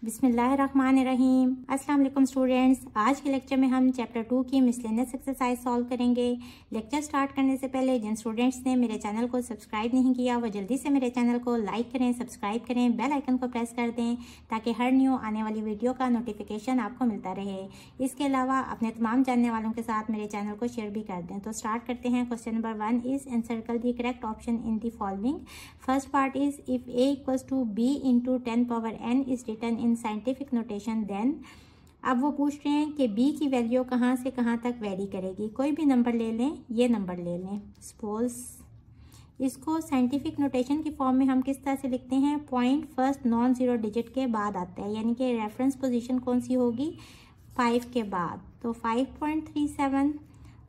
बिस्मिल्लाहिर्रहमानिर्रहीम। अस्सलाम वालेकुम स्टूडेंट्स। आज के लेक्चर में हम चैप्टर 2 की मिसलेनियस एक्सरसाइज सॉल्व करेंगे। लेक्चर स्टार्ट करने से पहले जिन स्टूडेंट्स ने मेरे चैनल को सब्सक्राइब नहीं किया वो जल्दी से मेरे चैनल को लाइक करें, सब्सक्राइब करें, बेल आइकन को प्रेस कर दें ताकि हर न्यू आने वाली वीडियो का नोटिफिकेशन आपको मिलता रहे। इसके अलावा अपने तमाम जानने वालों के साथ मेरे चैनल को शेयर भी कर दें। तो स्टार्ट करते हैं। Question number 1 is encircle the correct option in the following. First part is if a equals to b into 10 power n is written in scientific notation then. अब वो पूछ रहे हैं कि b की वैल्यू कहाँ से कहाँ तक वेरी करेगी। कोई भी नंबर ले लें, ये नंबर ले लें। सपोज इसको साइंटिफिक नोटेशन की फॉर्म में हम किस तरह से लिखते हैं, point first non zero digit के बाद आता है, यानी कि रेफरेंस पोजीशन कौन सी होगी, 5 के बाद। तो 5.37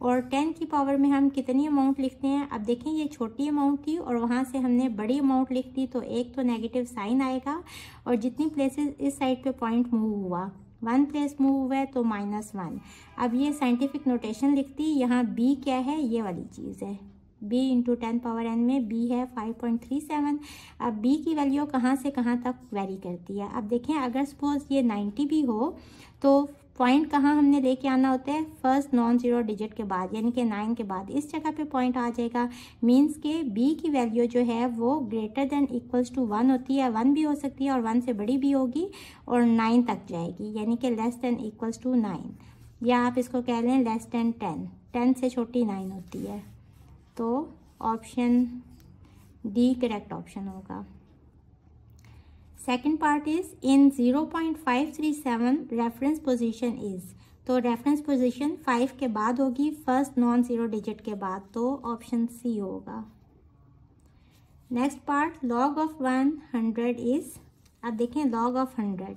और 10 की पावर में हम कितनी अमाउंट लिखते हैं। अब देखें ये छोटी अमाउंट थी और वहाँ से हमने बड़ी अमाउंट लिख दी, तो एक तो नेगेटिव साइन आएगा और जितनी प्लेसेस इस साइड पे पॉइंट मूव हुआ, 1 प्लेस मूव हुआ है तो -1। अब ये साइंटिफिक नोटेशन लिखती, यहाँ b क्या है, ये वाली चीज़ है। b इंटू 10 पावर n में b है 5.37। अब b की वैल्यू कहाँ से कहाँ तक वेरी करती है। अब देखें अगर सपोज ये 90 भी हो तो पॉइंट कहाँ हमने लेके आना होता है, फर्स्ट नॉन जीरो डिजिट के बाद, यानी कि 9 के बाद इस जगह पे पॉइंट आ जाएगा। मींस के b की वैल्यू जो है वो ग्रेटर देन इक्वल्स टू 1 होती है, 1 भी हो सकती है और 1 से बड़ी भी होगी और 9 तक जाएगी, यानी कि लेस देन इक्वल्स टू 9, या आप इसको कह लें लेस देन 10 से छोटी 9 होती है। तो ऑप्शन डी करेक्ट ऑप्शन होगा। Second part is in 0.537 reference position is. तो रेफरेंस पोजीशन 5 के बाद होगी, फर्स्ट नॉन जीरो डिजिट के बाद, तो ऑप्शन सी होगा। Next part log of 100 is. अब देखें लॉग ऑफ 100,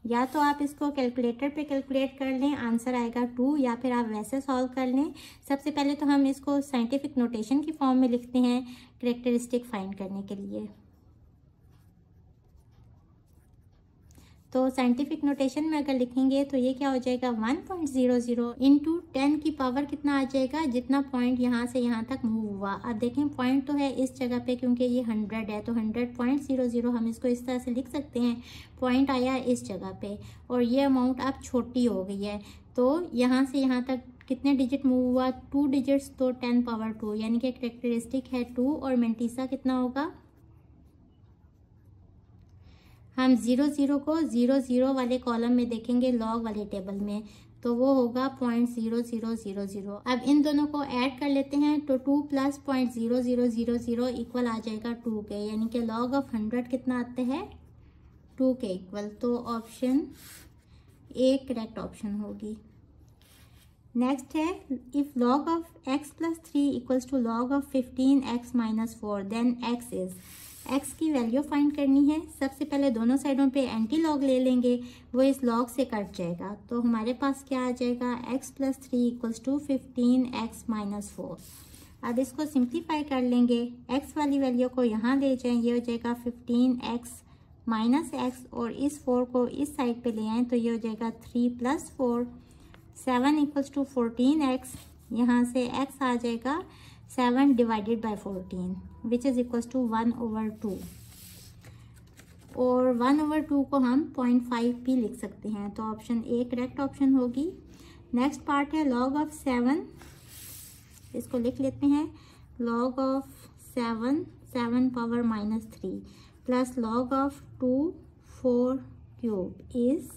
या तो आप इसको कैलकुलेटर पे कैलकुलेट कर लें, आंसर आएगा 2, या फिर आप वैसे सॉल्व कर लें। सबसे पहले तो हम इसको साइंटिफिक नोटेशन की फॉर्म में लिखते हैं कैरेक्टरिस्टिक फाइंड करने के लिए। तो साइंटिफिक नोटेशन में अगर लिखेंगे तो ये क्या हो जाएगा, 1.00 इंटू 10 की पावर कितना आ जाएगा, जितना पॉइंट यहाँ से यहाँ तक मूव हुआ। अब देखें पॉइंट तो है इस जगह पे क्योंकि ये 100 है, तो 100.00 हम इसको इस तरह से लिख सकते हैं। पॉइंट आया इस जगह पे और ये अमाउंट अब छोटी हो गई है, तो यहाँ से यहाँ तक कितने डिजिट मूव हुआ, 2 डिजिट्स, तो 10 पावर 2, यानी कि कैरेक्टरिस्टिक है 2 और मेंटिसा कितना होगा। हम 00 को 00 वाले कॉलम में देखेंगे लॉग वाले टेबल में, तो वो होगा 0.0000। अब इन दोनों को ऐड कर लेते हैं तो 2 प्लस 0.0000 इक्वल आ जाएगा 2 के, यानी कि लॉग ऑफ 100 कितना आता है, 2 के इक्वल। तो ऑप्शन ए करेक्ट ऑप्शन होगी। नेक्स्ट है if log of x plus 3 equals to log of 15x minus 4 then x is. x की वैल्यू फाइंड करनी है। सबसे पहले दोनों साइडों पे एंटी लॉग ले लेंगे, वो इस लॉग से कट जाएगा, तो हमारे पास क्या आ जाएगा, x plus 3 equals to 15x minus 4। अब इसको सिंप्लीफाई कर लेंगे, x वाली वैल्यू को यहाँ ले जाएं, ये हो जाएगा 15x माइनस x, और इस 4 को इस साइड पे ले आएँ तो ये हो जाएगा 3 प्लस 4, 7 इक्वल्स टू 14x। यहाँ से x आ जाएगा 7 divided by 14 which is equals to 1/2, और 1/2 को हम 0.5 भी लिख सकते हैं, तो ऑप्शन ए करेक्ट ऑप्शन होगी। नेक्स्ट पार्ट है लॉग ऑफ 7, इसको लिख लेते हैं। Log of 7 power -3 plus log of 2 4 cube is.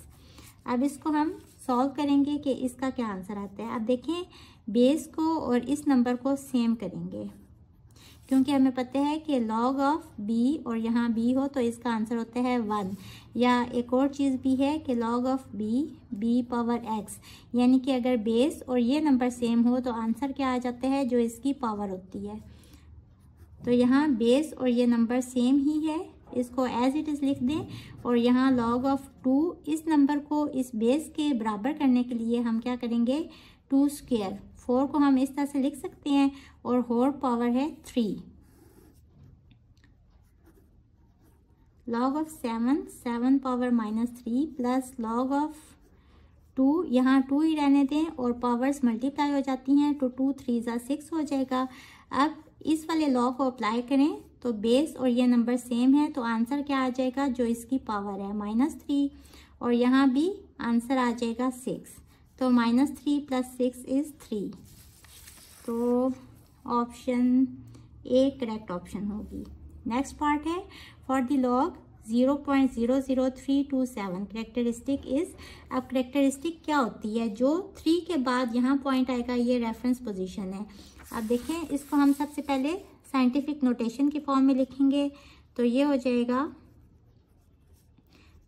अब इसको हम सॉल्व करेंगे कि इसका क्या आंसर आता है। अब देखें बेस को और इस नंबर को सेम करेंगे, क्योंकि हमें पता है कि लॉग ऑफ b और यहाँ b हो तो इसका आंसर होता है 1। या एक और चीज़ भी है कि log of b power x, यानी कि अगर बेस और ये नंबर सेम हो तो आंसर क्या आ जाता है, जो इसकी पावर होती है। तो यहाँ बेस और ये नंबर सेम ही है, इसको एज इट इज़ लिख दें, और यहाँ लॉग ऑफ 2 इस नंबर को इस बेस के बराबर करने के लिए हम क्या करेंगे, 2 स्क्वायर, 4 को हम इस तरह से लिख सकते हैं और होल पावर है 3। Log of 7 power -3 plus log of 2, यहाँ 2 ही रहने दें और पावर्स मल्टीप्लाई हो जाती हैं, तो 2 3 × 6 हो जाएगा। अब इस वाले लॉ को अप्लाई करें तो बेस और ये नंबर सेम है, तो आंसर क्या आ जाएगा, जो इसकी पावर है -3, और यहाँ भी आंसर आ जाएगा 6। तो -3 + 6 इज़ 3। तो ऑप्शन ए करेक्ट ऑप्शन होगी। नेक्स्ट पार्ट है for the log 0.00327 characteristic is. अब करेक्टरिस्टिक क्या होती है, जो 3 के बाद यहाँ पॉइंट आएगा, ये रेफरेंस पोजीशन है। अब देखें, इसको हम सबसे पहले साइंटिफिक नोटेशन की फॉर्म में लिखेंगे, तो ये हो जाएगा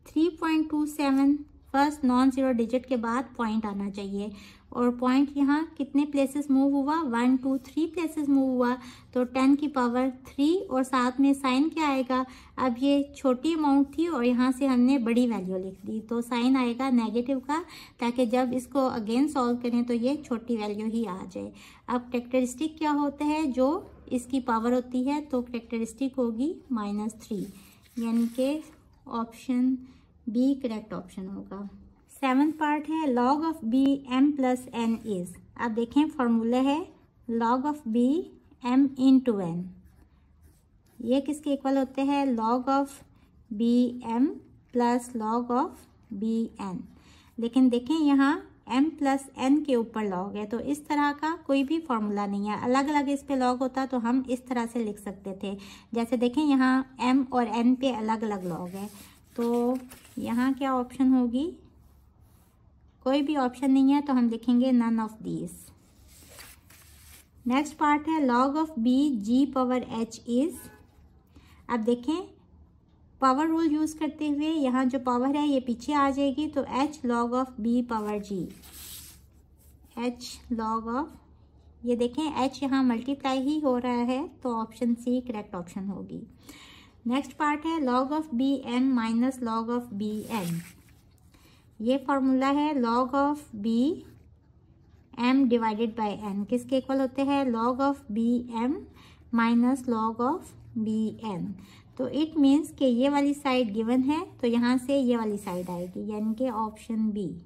3.27 फर्स्ट नॉन जीरो डिजिट के बाद पॉइंट आना चाहिए, और पॉइंट यहाँ कितने प्लेसेस मूव हुआ, 1 2 3 प्लेसेस मूव हुआ, तो 10 की पावर 3, और साथ में साइन क्या आएगा, अब ये छोटी अमाउंट थी और यहाँ से हमने बड़ी वैल्यू लिख दी, तो साइन आएगा नेगेटिव का, ताकि जब इसको अगेन सॉल्व करें तो ये छोटी वैल्यू ही आ जाए। अब करेक्टरिस्टिक क्या होता है, जो इसकी पावर होती है, तो करेक्टरिस्टिक होगी -3, यानी कि ऑप्शन बी करेक्ट ऑप्शन होगा। 7th पार्ट है log of B m + n is. अब देखें, फॉर्मूला है log of B m × n। ये किसके इक्वल होते हैं, log of B m + log of B n। लेकिन देखें, यहाँ m + n के ऊपर log है, तो इस तरह का कोई भी फॉर्मूला नहीं है। अलग अलग इस पे log होता तो हम इस तरह से लिख सकते थे। जैसे देखें, यहाँ m और n पे अलग अलग log है, तो यहाँ क्या ऑप्शन होगी, कोई भी ऑप्शन नहीं है, तो हम लिखेंगे none of these. Next part है log of B g⁻h is. अब देखें, पावर रूल यूज करते हुए यहाँ जो पावर है ये पीछे आ जाएगी, तो h log of b⁻g, h log of, ये देखें h यहाँ मल्टीप्लाई ही हो रहा है, तो ऑप्शन सी करेक्ट ऑप्शन होगी। नेक्स्ट पार्ट है log of B m - log of B n। ये फॉर्मूला है log of B m / n किसके इक्वल होते हैं, log of B m - log of B n। तो इट मीन्स कि ये वाली साइड गिवन है, तो यहाँ से ये वाली साइड आएगी, यानी कि option B.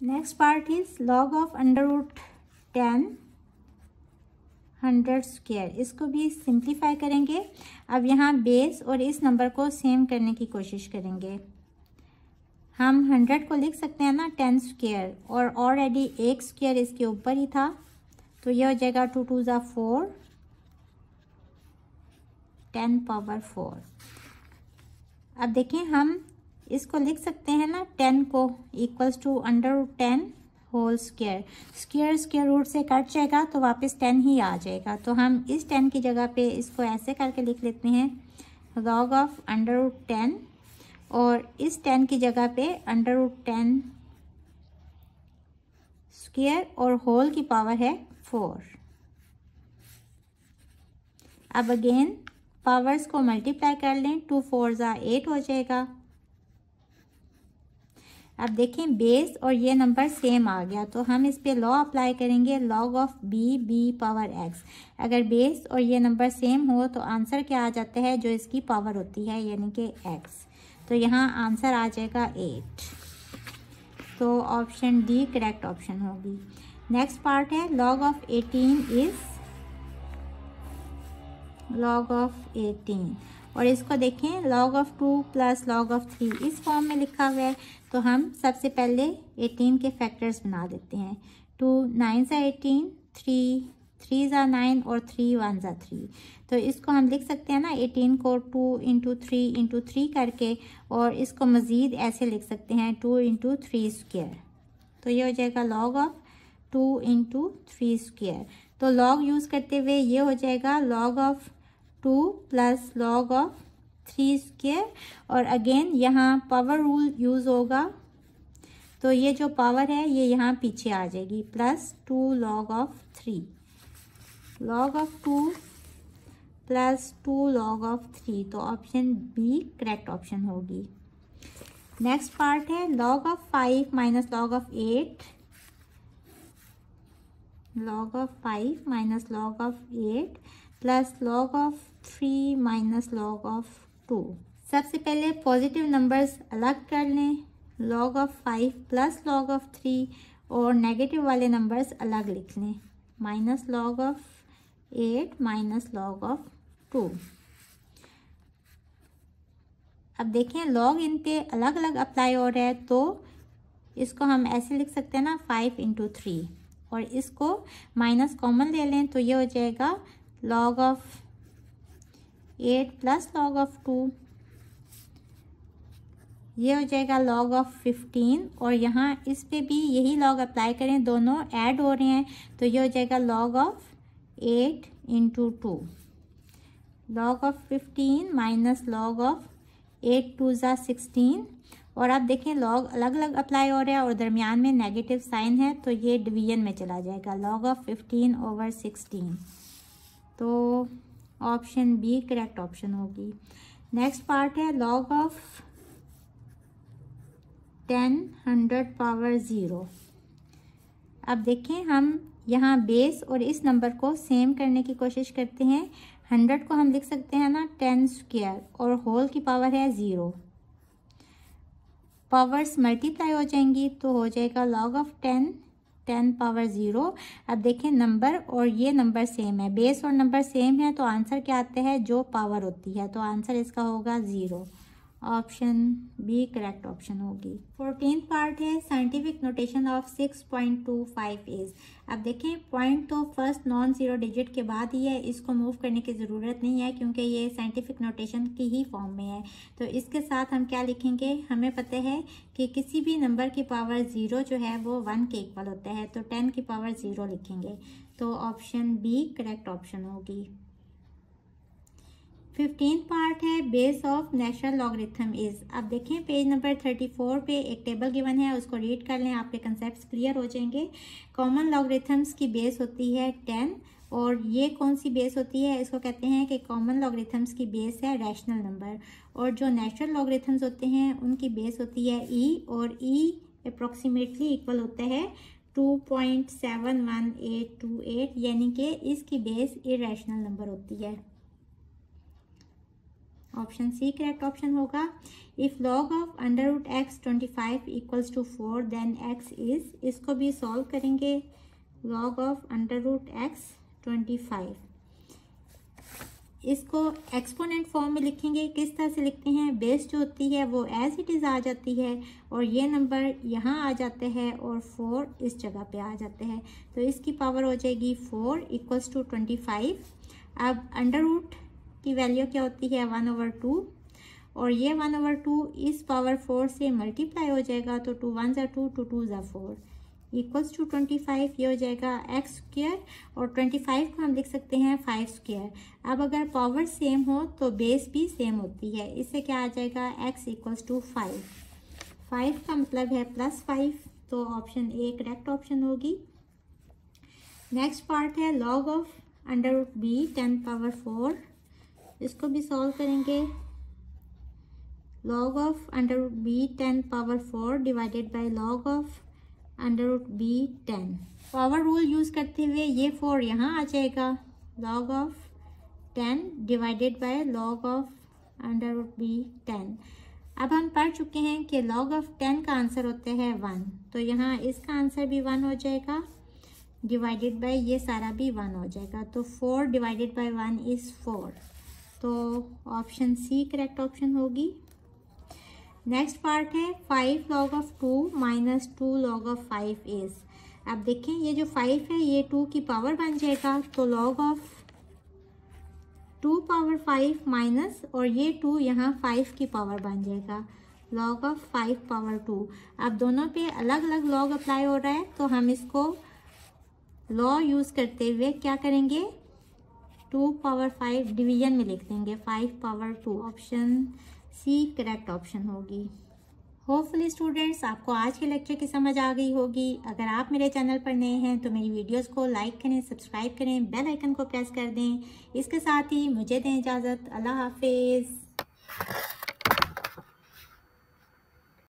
Next part is log of √10 100²। इसको भी सिंप्लीफाई करेंगे। अब यहाँ बेस और इस नंबर को सेम करने की कोशिश करेंगे। हम 100 को लिख सकते हैं ना 10², और ऑलरेडी 1² इसके ऊपर ही था, तो ये हो जाएगा 2 2 ज़ा 4, 10⁴। अब देखें, हम इसको लिख सकते हैं ना 10 को equals to √10 whole square root से कट जाएगा, तो वापस 10 ही आ जाएगा। तो हम इस 10 की जगह पे इसको ऐसे करके लिख लेते हैं log ऑफ √10, और इस 10 की जगह पे √10 स्क्वायर, और होल की पावर है 4। अब अगेन पावर्स को मल्टीप्लाई कर लें, 2 4 ज़ा 8 हो जाएगा। अब देखें, बेस और ये नंबर सेम आ गया, तो हम इस पे लॉ अप्लाई करेंगे log ऑफ b⁻x। अगर बेस और ये नंबर सेम हो तो आंसर क्या आ जाता है, जो इसकी पावर होती है, यानी कि x। तो यहाँ आंसर आ जाएगा 8। तो ऑप्शन डी करेक्ट ऑप्शन होगी। नेक्स्ट पार्ट है log of 18 is, log of 18, और इसको देखें log ऑफ 2 + log ऑफ 3 इस फॉर्म में लिखा हुआ है, तो हम सबसे पहले 18 के फैक्टर्स बना देते हैं। 2 9 ज़ा 18, 3 3 ज़ा 9, और 3 1 ज़ा 3। तो इसको हम लिख सकते हैं ना 18 को 2 × 3 × 3 करके, और इसको मज़ीद ऐसे लिख सकते हैं 2 × 3²। तो ये हो जाएगा log ऑफ 2 × 3²। तो log यूज़ करते हुए ये हो जाएगा log ऑफ 2 + log ऑफ 3², और अगेन यहाँ पावर रूल यूज़ होगा, तो ये जो पावर है ये यहाँ पीछे आ जाएगी, +2 log of 3, log of 2 + 2 log of 3। तो ऑप्शन बी करेक्ट ऑप्शन होगी। नेक्स्ट पार्ट है log of 5 - log of 8, log of 5 - log of 8 + log of 3 - log of 2। सबसे पहले पॉजिटिव नंबर्स अलग कर लें, log ऑफ 5 + log ऑफ 3, और नेगेटिव वाले नंबर्स अलग लिख लें, -log ऑफ 8 - log ऑफ 2। अब देखें लॉग इन पे अलग अलग अप्लाई हो रहा है, तो इसको हम ऐसे लिख सकते हैं ना 5 × 3, और इसको माइनस कॉमन ले लें तो ये हो जाएगा log of 8 plus log of 2, ये हो जाएगा log ऑफ 15, और यहाँ इस पे भी यही log अप्लाई करें, दोनों ऐड हो रहे हैं तो ये हो जाएगा log of 8 × 2, log of 15 minus log of 8 2 ज़ा 16, और आप देखें log अलग अलग अप्लाई हो रहा है और दरमियान में नेगेटिव साइन है तो ये डिवीजन में चला जाएगा, log ऑफ 15/16, तो ऑप्शन बी करेक्ट ऑप्शन होगी। नेक्स्ट पार्ट है log ऑफ 10 100⁻0। अब देखें हम यहाँ बेस और इस नंबर को सेम करने की कोशिश करते हैं। 100 को हम लिख सकते हैं ना 10² और होल की पावर है 0, पावर्स मल्टीप्लाई हो जाएंगी तो हो जाएगा log ऑफ 10⁻0। अब देखें नंबर और ये नंबर सेम है, बेस और नंबर सेम है तो आंसर क्या आता है, जो पावर होती है, तो आंसर इसका होगा 0, ऑप्शन बी करेक्ट ऑप्शन होगी। 14th पार्ट है साइंटिफिक नोटेशन ऑफ 6.25 इज। अब देखें पॉइंट तो फर्स्ट नॉन जीरो डिजिट के बाद ही है, इसको मूव करने की ज़रूरत नहीं है क्योंकि ये साइंटिफिक नोटेशन की ही फॉर्म में है। तो इसके साथ हम क्या लिखेंगे, हमें पता है कि किसी भी नंबर की पावर 0 जो है वो 1 के इक्वल होता है, तो 10 की पावर 0 लिखेंगे, तो ऑप्शन बी करेक्ट ऑप्शन होगी। 15th पार्ट है base of natural logarithm is. अब देखें पेज नंबर 34 पे एक टेबल गिवन है, उसको रीड कर लें, आपके कंसेप्ट्स क्लियर हो जाएंगे। कॉमन लॉगरिथम्स की बेस होती है 10, और ये कौन सी बेस होती है, इसको कहते हैं कि कॉमन लॉगरिथम्स की बेस है रैशनल नंबर, और जो नेचुरल लॉगरिथम्स होते हैं उनकी बेस होती है ई, और ई अप्रॉक्सीमेटली इक्वल होता है 2.71828, यानी कि इसकी बेस इरेशनल नंबर होती है, ऑप्शन सी करेक्ट ऑप्शन होगा। If log of √x 25 equals to 4 then x is, इसको भी सॉल्व करेंगे। log ऑफ √x 25, इसको एक्सपोनेंट फॉर्म में लिखेंगे। किस तरह से लिखते हैं, बेस जो होती है वो एज इट इज़ आ जाती है, और ये नंबर यहाँ आ जाते हैं और 4 इस जगह पे आ जाते हैं, तो इसकी पावर हो जाएगी 4 इक्वल्स टू 25। अब अंडर रूट की वैल्यू क्या होती है 1/2, और ये 1/2 इस पावर 4 से मल्टीप्लाई हो जाएगा, तो 2 1 ज़ा 2 2 2 ज़ा 4 इक्वल्स टू 25, ये हो जाएगा x², और 25 को हम लिख सकते हैं 5²। अब अगर पावर सेम हो तो बेस भी सेम होती है, इससे क्या आ जाएगा x इक्वल्स टू 5, 5 का मतलब है +5, तो ऑप्शन ए करेक्ट ऑप्शन होगी। नेक्स्ट पार्ट है log ऑफ √b 10⁻4, इसको भी सॉल्व करेंगे। log of √b 10⁻4 divided by log of √b 10, power rule use करते हुए ये 4 यहाँ आ जाएगा, log of 10 divided by log of √b 10। अब हम पढ़ चुके हैं कि log ऑफ 10 का आंसर होता है 1, तो यहाँ इसका आंसर भी 1 हो जाएगा, डिवाइडेड बाय ये सारा भी 1 हो जाएगा, तो 4 डिवाइडेड बाय 1 इज़ 4, तो ऑप्शन सी करेक्ट ऑप्शन होगी। नेक्स्ट पार्ट है 5 log of 2 minus 2 log of 5 is. अब देखें ये जो 5 है ये 2 की पावर बन जाएगा, तो log ऑफ 2 पावर 5 माइनस, और ये 2 यहाँ 5 की पावर बन जाएगा, log ऑफ 5 पावर 2। अब दोनों पे अलग अलग log अप्लाई हो रहा है, तो हम इसको लॉ यूज़ करते हुए क्या करेंगे, 2 पावर 5 डिवीजन में लिख देंगे 5 power 2, option C correct option होगी। होपफुली स्टूडेंट्स आपको आज के लेक्चर की समझ आ गई होगी। अगर आप मेरे चैनल पर नए हैं तो मेरी वीडियोस को लाइक करें, सब्सक्राइब करें, बेल आइकन को प्रेस कर दें। इसके साथ ही मुझे दें इजाज़त, अल्लाह हाफिज़।